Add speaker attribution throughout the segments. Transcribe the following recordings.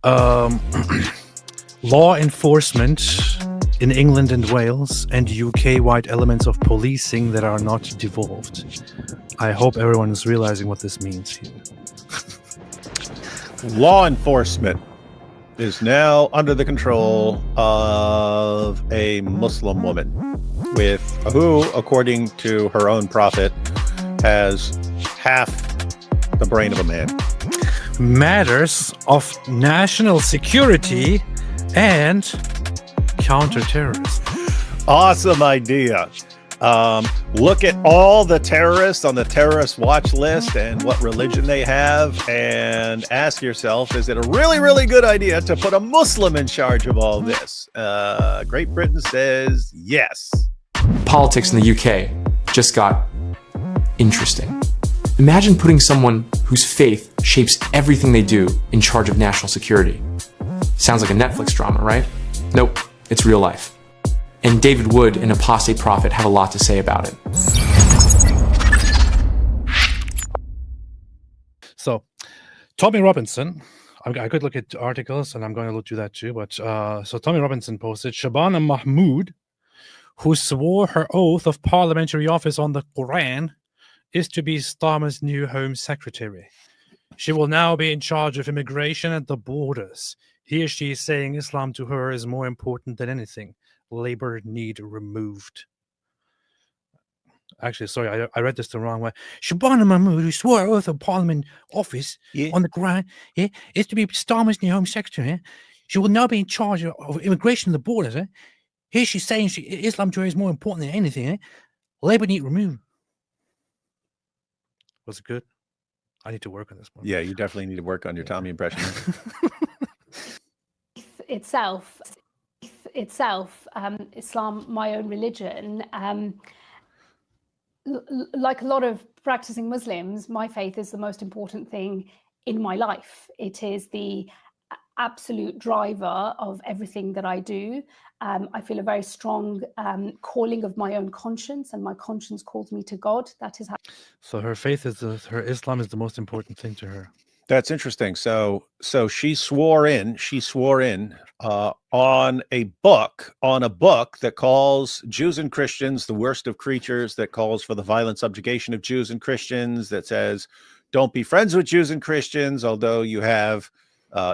Speaker 1: Um, law enforcement in England and Wales, and UK-wide elements of policing that are not devolved. I hope everyone is realizing what this means here.
Speaker 2: Law enforcement is now under the control of a Muslim woman who, according to her own prophet, has half the brain of a man.
Speaker 1: Matters of national security and counterterrorism.
Speaker 2: Awesome idea. Look at all the terrorists on the terrorist watch list and what religion they have, and ask yourself, is it a really, really good idea to put a Muslim in charge of all this? Great Britain says yes.
Speaker 3: Politics in the UK just got interesting. Imagine putting someone whose faith shapes everything they do in charge of national security. Sounds like a Netflix drama, right? Nope, it's real life. And David Wood and Apostate Prophet have a lot to say about it.
Speaker 1: So, Tommy Robinson, I could look at articles, and I'm going to do that too, but so Tommy Robinson posted, Shabana Mahmood, who swore her oath of parliamentary office on the Quran, is to be Starmer's new Home Secretary. She will now be in charge of immigration at the borders. Here she is saying Islam to her is more important than anything. Labor need removed. Actually, sorry, I read this the wrong way. Shabana Mahmood, who swore her oath of Parliament office on the Quran, is to be Starmer's new Home Secretary. She will now be in charge of immigration at the borders. Here she's saying Islam to her is more important than anything. Labor need removed. Was it good? I need to work on this one.
Speaker 2: Yeah, you definitely need to work on your Tommy impression.
Speaker 4: itself, Islam, my own religion, like a lot of practicing Muslims, my faith is the most important thing in my life. It is the absolute driver of everything that I do. I feel a very strong calling of my own conscience, and my conscience calls me to God. That is how.
Speaker 1: So her faith is her Islam is the most important thing to her.
Speaker 2: That's interesting. So she swore in on a book that calls Jews and Christians the worst of creatures, that calls for the violent subjugation of Jews and Christians, that says don't be friends with Jews and Christians, although you have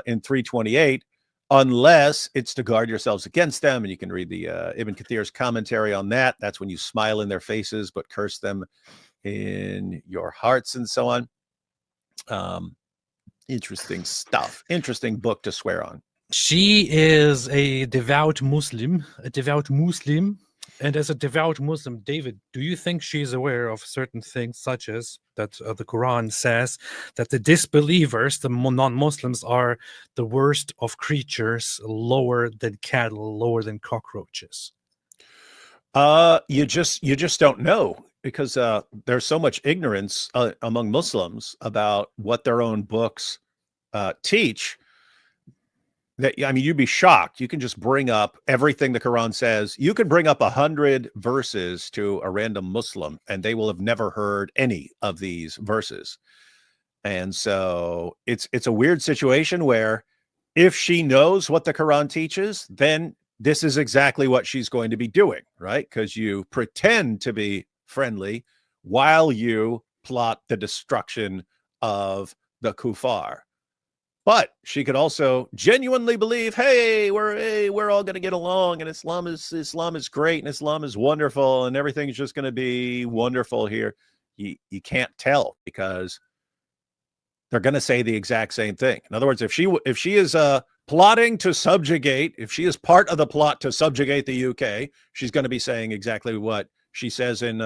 Speaker 2: in 328, unless it's to guard yourselves against them. And you can read the Ibn Kathir's commentary on that. That's when you smile in their faces but curse them in your hearts, and so on. Interesting stuff. Interesting book to swear on.
Speaker 1: She is a devout Muslim. And as a devout Muslim, David, do you think she's aware of certain things, such as that the Quran says that the disbelievers, the non-Muslims, are the worst of creatures, lower than cattle, lower than cockroaches?
Speaker 2: You just don't know, because there's so much ignorance among Muslims about what their own books teach, that, I mean, you'd be shocked. You can just bring up everything the Quran says. You could bring up 100 verses to a random Muslim, and they will have never heard any of these verses. And so it's a weird situation where if she knows what the Quran teaches, then this is exactly what she's going to be doing, right? Because you pretend to be friendly while you plot the destruction of the kuffar. But she could also genuinely believe, hey, we're all going to get along, and Islam is great, and Islam is wonderful, and everything's just going to be wonderful here. You can't tell, because they're going to say the exact same thing. In other words, if she is plotting to subjugate, if she is part of the plot to subjugate the UK, she's going to be saying exactly what she says in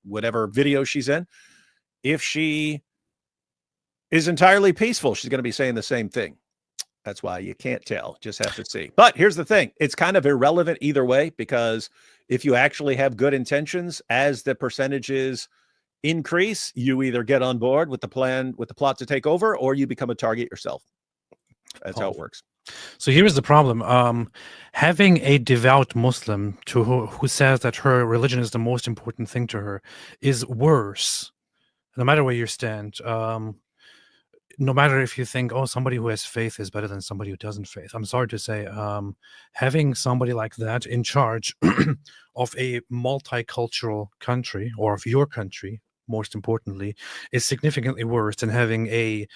Speaker 2: whatever video she's in. If she is entirely peaceful, she's going to be saying the same thing. That's why you can't tell. Just have to see. But here's the thing. It's kind of irrelevant either way, because if you actually have good intentions, as the percentages increase, you either get on board with the plan, with the plot to take over, or you become a target yourself. That's how it works.
Speaker 1: So here is the problem. Having a devout Muslim who says that her religion is the most important thing to her is worse, no matter where you stand. no matter if you think, oh, somebody who has faith is better than somebody who doesn't faith. I'm sorry to say, having somebody like that in charge of a multicultural country, or of your country, most importantly, is significantly worse than having a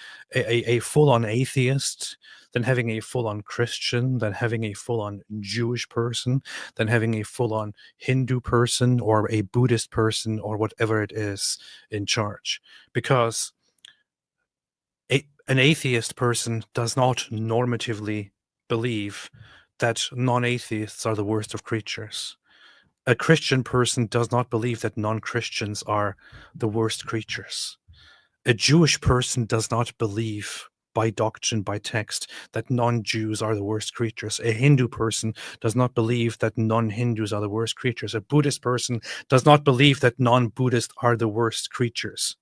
Speaker 1: full-on atheist, than having a full-on Christian, than having a full-on Jewish person, than having a full-on Hindu person or a Buddhist person or whatever it is in charge. Because an atheist person does not normatively believe that non-atheists are the worst of creatures. A Christian person does not believe that non-Christians are the worst creatures. A Jewish person does not believe by doctrine, by text, that non-Jews are the worst creatures. A Hindu person does not believe that non-Hindus are the worst creatures. A Buddhist person does not believe that non-Buddhists are the worst creatures.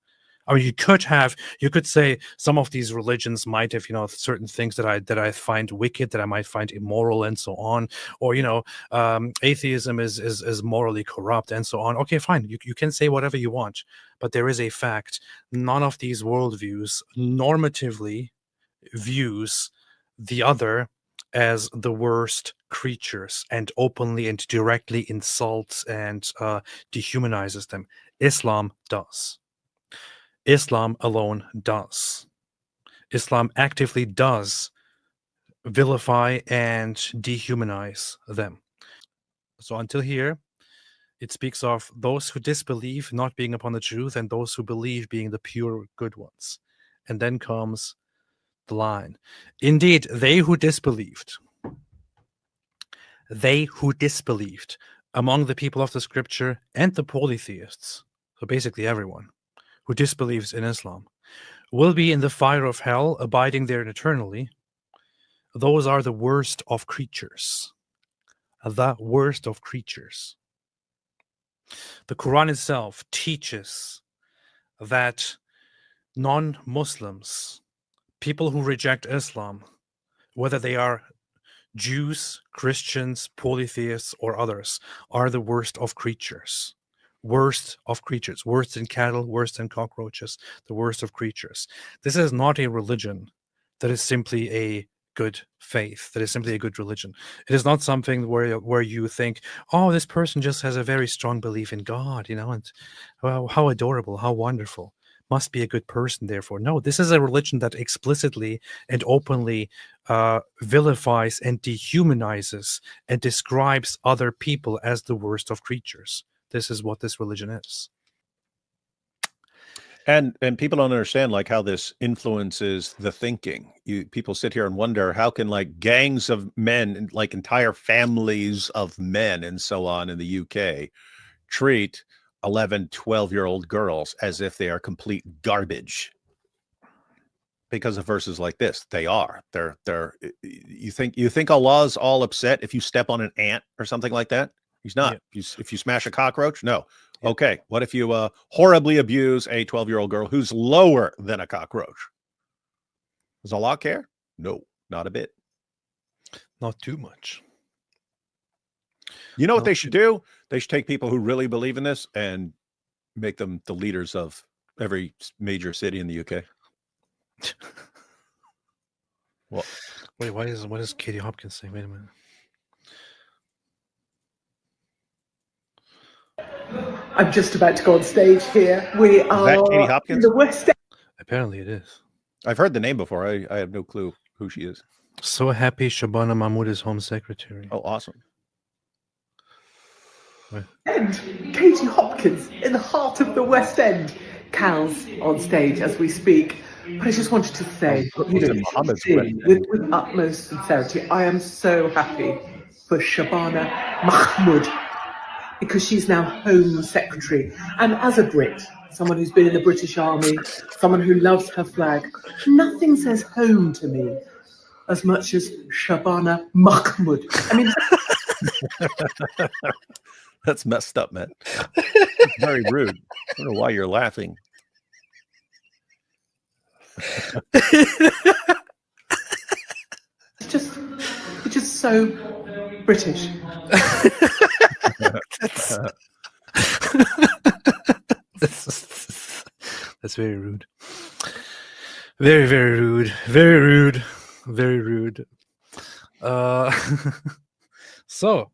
Speaker 1: I mean, you could say some of these religions might have, certain things that I find wicked, that I might find immoral, and so on, or atheism is morally corrupt, and so on. Okay, fine, you can say whatever you want, but there is a fact: none of these worldviews normatively views the other as the worst creatures and openly and directly insults and dehumanizes them. Islam does. Islam alone does. Islam actively does vilify and dehumanize them. So until here, it speaks of those who disbelieve not being upon the truth and those who believe being the pure good ones. And then comes the line. Indeed, they who disbelieved among the people of the scripture and the polytheists, so basically everyone who disbelieves in Islam, will be in the fire of hell, abiding there eternally. Those are the worst of creatures. The worst of creatures. The Quran itself teaches that non-Muslims, people who reject Islam, whether they are Jews, Christians, polytheists, or others, are the worst of creatures. Worst of creatures, worse than cattle, worse than cockroaches, the worst of creatures. This is not a religion that is simply a good faith, that is simply a good religion. It is not something where you think, oh, this person just has a very strong belief in God, and how adorable, how wonderful, must be a good person, therefore. No, this is a religion that explicitly and openly vilifies and dehumanizes and describes other people as the worst of creatures. This is what this religion is.
Speaker 2: And people don't understand like how this influences the thinking. People sit here and wonder, how can like gangs of men, like entire families of men and so on in the UK treat 11, 12-year-old girls as if they are complete garbage because of verses like this. They are. They're you think Allah's all upset if you step on an ant or something like that? He's not. Yeah. If you smash a cockroach, no. Yeah. Okay, what if you horribly abuse a 12-year-old girl who's lower than a cockroach? Does Allah care? No, not a bit.
Speaker 1: Not too much.
Speaker 2: You know what they should do? They should take people who really believe in this and make them the leaders of every major city in the UK.
Speaker 1: What? Wait, what is Katie Hopkins saying? Wait a minute.
Speaker 5: I'm just about to go on stage here. We are
Speaker 2: Katie Hopkins?
Speaker 5: in the West End.
Speaker 1: Apparently it is.
Speaker 2: I've heard the name before. I have no clue who she is.
Speaker 1: So happy Shabana Mahmood is Home Secretary.
Speaker 2: Oh, awesome.
Speaker 5: And Katie Hopkins in the heart of the West End. Cal's on stage as we speak. But I just wanted to say, with utmost sincerity, I am so happy for Shabana Mahmood, because she's now Home Secretary. And as a Brit, someone who's been in the British Army, someone who loves her flag, nothing says home to me as much as Shabana Mahmood. I mean,
Speaker 2: that's messed up, man. That's very rude. I don't know why you're laughing.
Speaker 5: It's just so British.
Speaker 1: That's very rude. Very, very rude. Very rude. Very rude. So,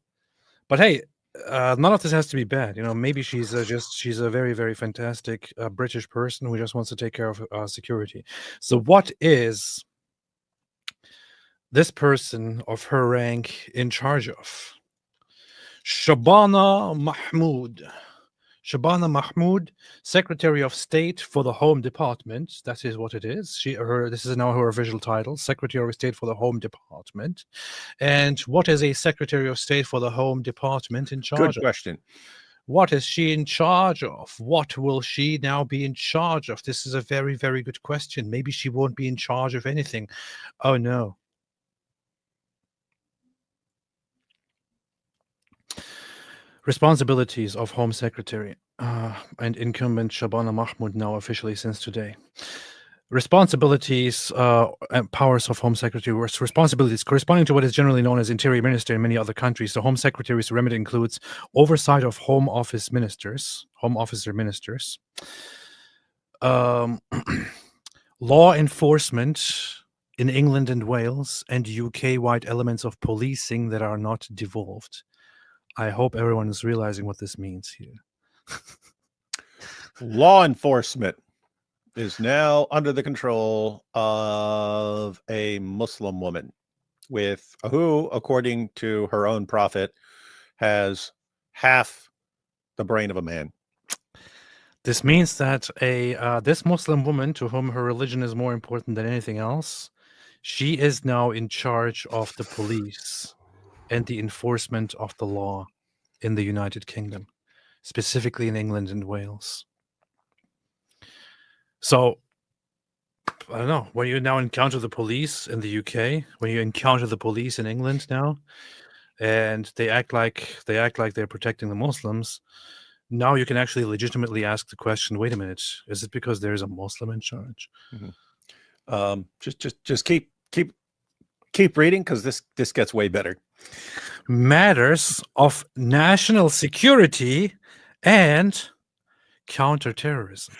Speaker 1: but hey, none of this has to be bad. Maybe she's a very, very fantastic British person who just wants to take care of security. So, what is this person of her rank in charge of? Shabana Mahmood. Shabana Mahmood, Secretary of State for the Home Department. That is what it is. This is now her official title, Secretary of State for the Home Department. And what is a Secretary of State for the Home Department in charge
Speaker 2: Good question.
Speaker 1: What is she in charge of? What will she now be in charge of? This is a very, very good question. Maybe she won't be in charge of anything. Oh, no. Responsibilities of Home Secretary and incumbent Shabana Mahmood now officially since today. Responsibilities and powers of Home Secretary. Responsibilities corresponding to what is generally known as Interior Minister in many other countries. The Home Secretary's remit includes oversight of Home Officer ministers, law enforcement in England and Wales, and UK-wide elements of policing that are not devolved. I hope everyone is realizing what this means here.
Speaker 2: Law enforcement is now under the control of a Muslim woman who, according to her own prophet, has half the brain of a man.
Speaker 1: This means that this Muslim woman, to whom her religion is more important than anything else, she is now in charge of the police and the enforcement of the law in the United Kingdom, specifically in England and Wales. So, I don't know, when you now encounter the police in the UK, when you encounter the police in England now, and they act like they're protecting the Muslims, now you can actually legitimately ask the question, wait a minute, is it because there's a Muslim in charge?
Speaker 2: Mm-hmm. Just keep reading, because this gets way better.
Speaker 1: Matters of national security and counterterrorism.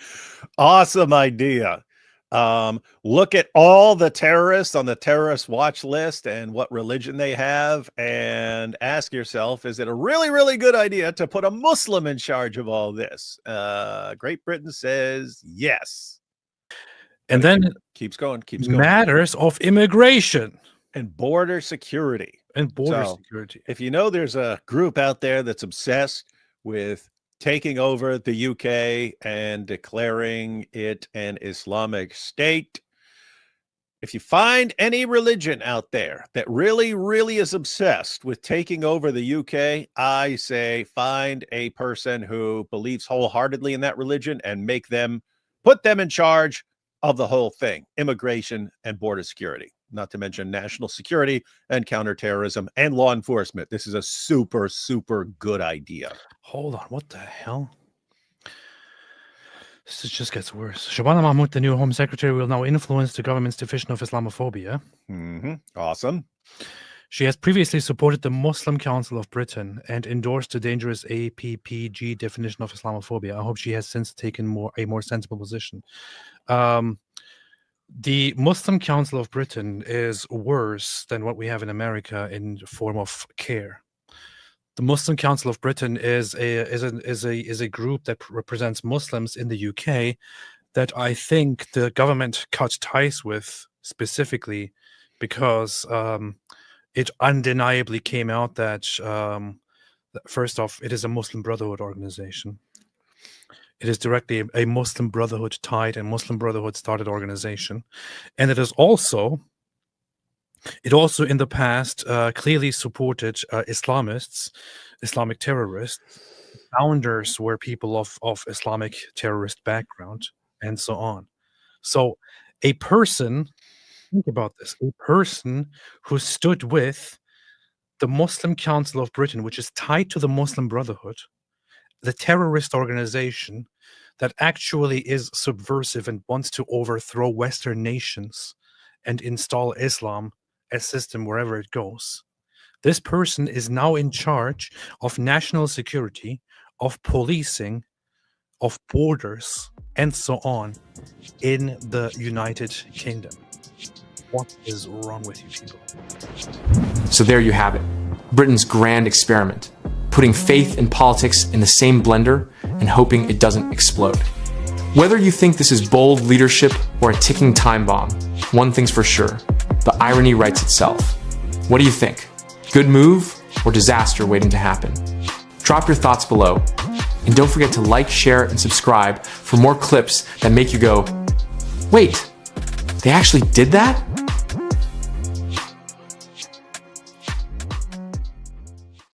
Speaker 2: Awesome idea. Look at all the terrorists on the terrorist watch list and what religion they have, and ask yourself, is it a really, really good idea to put a Muslim in charge of all this? Great Britain says yes.
Speaker 1: And then
Speaker 2: keeps going.
Speaker 1: Matters of immigration
Speaker 2: and border security.
Speaker 1: Security.
Speaker 2: If you know there's a group out there that's obsessed with taking over the UK and declaring it an Islamic state, if you find any religion out there that really, really is obsessed with taking over the UK, I say find a person who believes wholeheartedly in that religion and put them in charge of the whole thing, immigration and border security, not to mention national security and counterterrorism and law enforcement. This is a super, super good idea.
Speaker 1: Hold on, what the hell? This just gets worse. Shabana Mahmood, the new Home Secretary, will now influence the government's definition of Islamophobia.
Speaker 2: Mm-hmm. Awesome.
Speaker 1: She has previously supported the Muslim Council of Britain and endorsed the dangerous APPG definition of Islamophobia. I hope she has since taken a more sensible position. The Muslim Council of Britain is worse than what we have in America in form of care. The Muslim Council of Britain is a group that represents Muslims in the UK that I think the government cut ties with specifically because it undeniably came out that first off, it is a Muslim Brotherhood organization. It is directly a Muslim Brotherhood tied and Muslim Brotherhood started organization, and it also in the past clearly supported Islamists, Islamic terrorists. Founders were people of Islamic terrorist background, and so on. So a person, think about this, a person who stood with the Muslim Council of Britain, which is tied to the Muslim Brotherhood, the terrorist organization that actually is subversive and wants to overthrow Western nations and install Islam as system wherever it goes. This person is now in charge of national security, of policing, of borders and so on in the United Kingdom. What is wrong with you people?
Speaker 3: So there you have it. Britain's grand experiment, putting faith and politics in the same blender and hoping it doesn't explode. Whether you think this is bold leadership or a ticking time bomb, one thing's for sure, the irony writes itself. What do you think? Good move or disaster waiting to happen? Drop your thoughts below. And don't forget to like, share, and subscribe for more clips that make you go, wait, they actually did that?